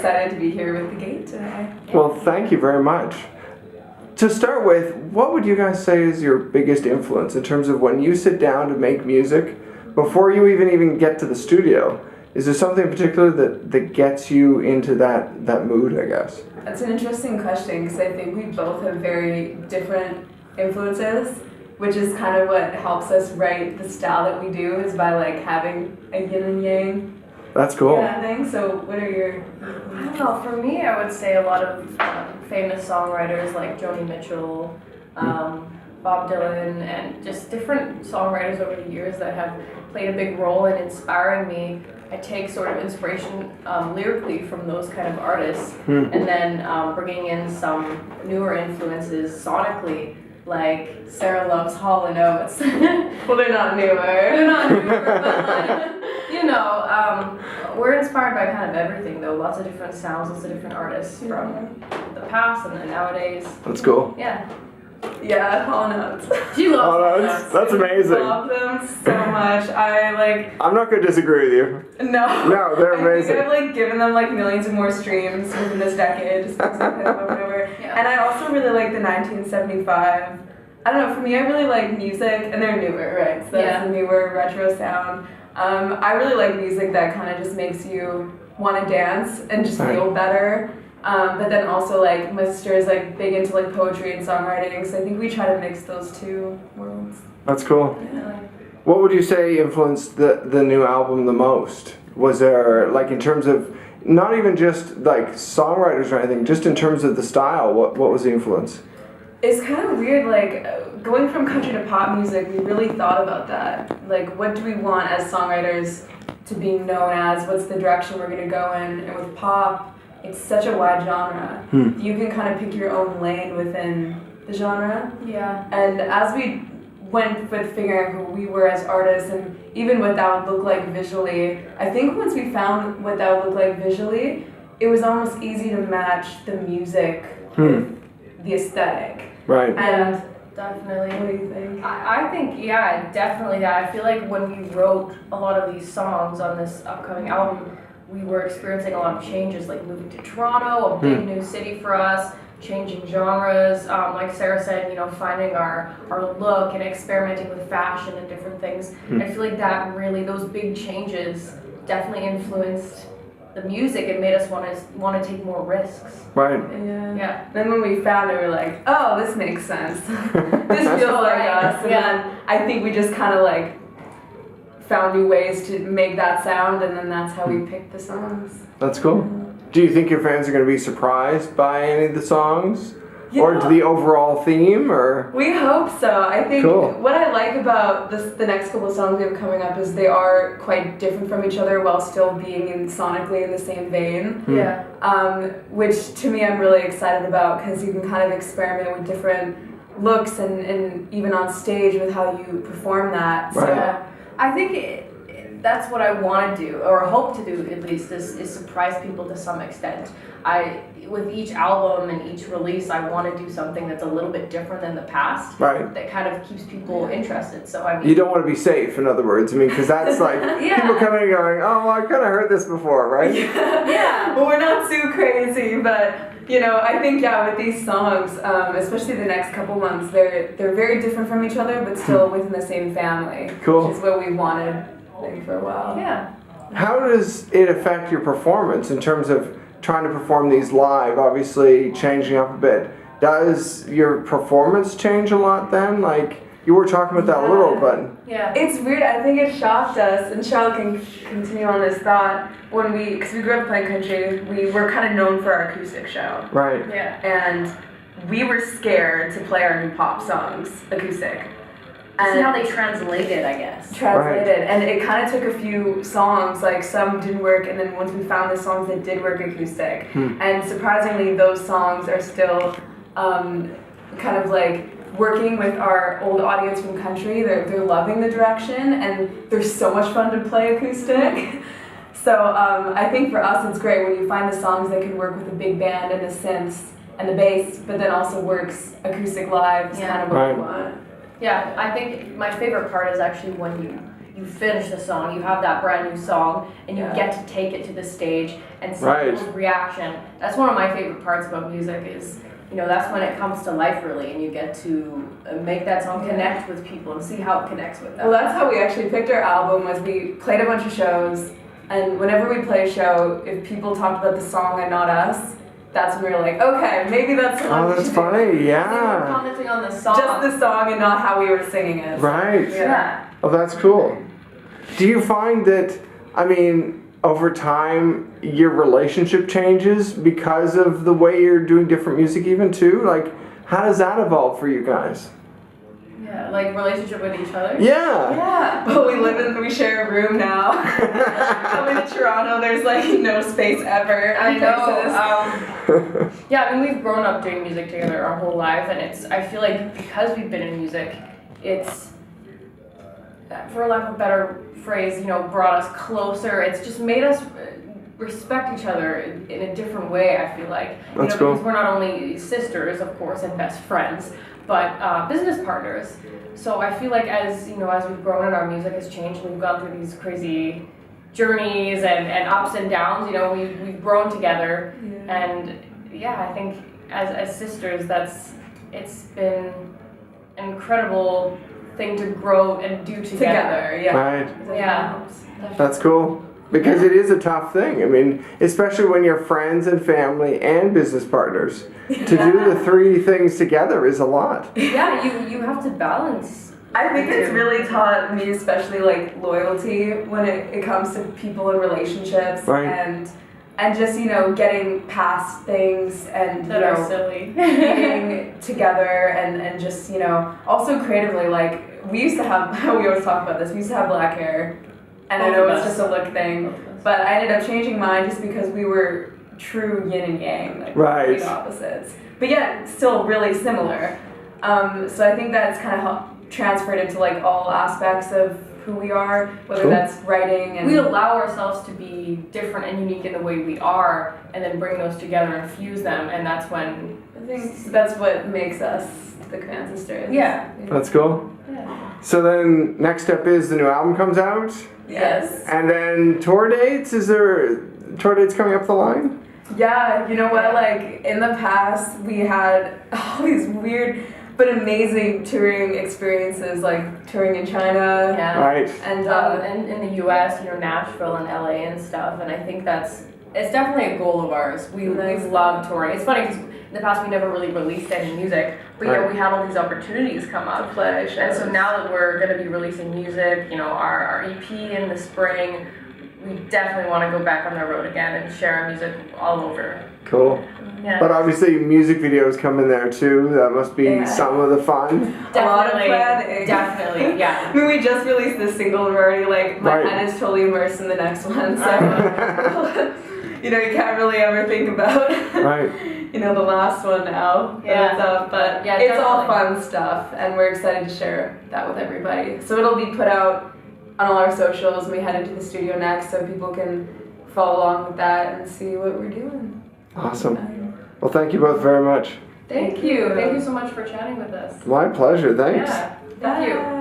excited to be here with The Gate today. Well, thank you very much. To start with, what would you guys say is your biggest influence in terms of when you sit down to make music, before you even get to the studio? Is there something in particular that gets you into that mood, I guess? That's an interesting question because I think we both have very different influences, which is kind of what helps us write the style that we do, is by like having a yin and yang. That's cool. Yeah, thing. So what are your... I don't know, for me I would say a lot of famous songwriters like Joni Mitchell, Bob Dylan, and just different songwriters over the years that have played a big role in inspiring me. I take sort of inspiration lyrically from those kind of artists, and then bringing in some newer influences sonically, like Sarah loves Hall & Oates. Well, they're not newer. They're not newer, but like, you know, we're inspired by kind of everything though. Lots of different sounds, lots of different artists from the past and then nowadays. That's cool. Yeah. Yeah, Hall & Oates. She loves Oh, Hall & that's Oates. amazing. I love them so much. I'm not going to disagree with you. No. No, they're amazing. I think I've like given them like millions of more streams within this decade, just because I've over and over. Yeah. And I also really like the 1975. I don't know, for me I really like music, and they're newer, right? So that's the newer retro sound. I really like music that kind of just makes you want to dance and just feel better. But then also like my sister is like big into like poetry and songwriting, so I think we try to mix those two worlds. That's cool. Yeah. What would you say influenced the new album the most? Was there, like, in terms of, not even just like songwriters or anything, just in terms of the style, what was the influence? It's kind of weird, like, going from country to pop music, we really thought about that. Like, what do we want as songwriters to be known as? What's the direction we're going to go in? And with pop, it's such a wide genre. You can kind of pick your own lane within the genre. Yeah. And as we went with figuring out who we were as artists, and even what that would look like visually, I think once we found what that would look like visually, it was almost easy to match the music with the aesthetic. Right. And definitely. what do you think? I think, yeah, definitely that. I feel like when we wrote a lot of these songs on this upcoming album, we were experiencing a lot of changes, like moving to Toronto, a big new city for us, changing genres, like Sarah said, you know, finding our look and experimenting with fashion and different things. And I feel like that really, those big changes definitely influenced the music and made us want to take more risks. Right. Yeah. Then when we found it, we were like, oh, this makes sense. This feels like us. And then I think we just kind of like found new ways to make that sound, and then that's how we picked the songs. That's cool. Do you think your fans are going to be surprised by any of the songs? Or the overall theme, or? We hope so. I think Cool. what I like about the next couple of songs we have coming up is they are quite different from each other while still being sonically in the same vein. Yeah. Which to me I'm really excited about, because you can kind of experiment with different looks and even on stage with how you perform that. So, Right. I think that's what I want to do, or hope to do at least, is surprise people to some extent. With each album and each release, I want to do something that's a little bit different than the past. Right. That kind of keeps people interested. So I mean, You don't want to be safe, in other words. I mean, because that's like people coming and going, oh, well, I kind of heard this before, right? yeah. Well, we're not too crazy, but you know, I think with these songs, especially the next couple months, they're very different from each other, but still within the same family. Cool. Which is what we wanted for a while. yeah. How does it affect your performance in terms of trying to perform these live, obviously changing up a bit? Does your performance change a lot then? Like, you were talking about that a little, but... Yeah. It's weird. I think it shocked us, and Charlotte can continue on this thought, because we grew up playing country, we were kind of known for our acoustic show. Right. Yeah. And we were scared to play our new pop songs acoustic. See how they translated, I guess. Translated, and it kind of took a few songs, like some didn't work, and then once we found the songs that did work acoustic, and surprisingly those songs are still kind of like working with our old audience from country. They're loving the direction, and they're so much fun to play acoustic. So I think for us it's great when you find the songs that can work with a big band and the synths and the bass, but then also works acoustic live is kind of what we want. Yeah, I think my favorite part is actually when you finish the song, you have that brand new song, and you Yeah. get to take it to the stage and see Right. people's reaction. That's one of my favorite parts about music is, that's when it comes to life really, and you get to make that song connect with people and see how it connects with them. Well, that's how we actually picked our album. Was we played a bunch of shows, and whenever we play a show, if people talked about the song and not us, that's when we were like, okay, maybe that's the one Oh, we that's should funny. They were Yeah. commenting on the song. Just the song and not how we were singing it. Right. Yeah. Oh, that's cool. Do you find that, I mean, over time, your relationship changes because of the way you're doing different music even too? Like, how does that evolve for you guys? Yeah, like relationship with each other. Yeah. Yeah. But we share a room now. Coming to Toronto, there's like no space ever. I in places. know. Yeah, I mean, we've grown up doing music together our whole life, and I feel like because we've been in music, it's, for lack of a better phrase, brought us closer. It's just made us respect each other in a different way, I feel like. That's cool. Because we're not only sisters, of course, and best friends, but business partners. So I feel like as we've grown and our music has changed, and we've gone through these crazy journeys and ups and downs, we've grown together. Yeah. And yeah, I think as sisters, it's been an incredible thing to grow and do Together, yeah. Right. Yeah. That's cool. Because it is a tough thing. I mean, especially when you're friends and family and business partners. To do the three things together is a lot. Yeah, you have to balance. I think it's really taught me, especially like loyalty when it comes to people and relationships, Right. and just getting past things and That are silly. being together and just also creatively, like we used to have we always talk about this, we used to have black hair, and I Both know of it's us. just a look thing, but I ended up changing mine just because we were true yin and yang, like Right. complete opposites, but yet still really similar. So I think that's kind of transferred into like all aspects of who we are, whether Cool. that's writing and We allow ourselves to be different and unique in the way we are, and then bring those together and fuse them, and that's when. I think that's what makes us the Command Sisters. Yeah. That's cool. Yeah. So then, next step is the new album comes out, Yes. and then tour dates. Is there tour dates coming up the line? Yeah, you know what? Like in the past, we had all these weird but amazing touring experiences, like touring in China. Yeah. Right. And In the U.S., Nashville and L.A. and stuff, and I think it's definitely a goal of ours. We love touring. It's funny because in the past we never really released any music, but Right. we had all these opportunities come up. to play shows. And so now that we're going to be releasing music, our EP in the spring, we definitely want to go back on the road again and share our music all over. Cool. Yeah. But obviously, music videos come in there too. That must be Yeah. some of the fun. a lot of Definitely, planning. definitely, yeah. I mean, we just released this single and we're already like, my Right. head is totally immersed in the next one, so you can't really ever think about Right. the last one now. Yeah. That it's up, but Yeah, it's all definitely. fun stuff, and we're excited to share that with everybody. So it'll be put out on all our socials when we head into the studio next, so people can follow along with that and see what we're doing. Awesome. Well, thank you both very much. Thank you. Thank you so much for chatting with us. My pleasure. Thanks. Yeah. Thank you. Bye.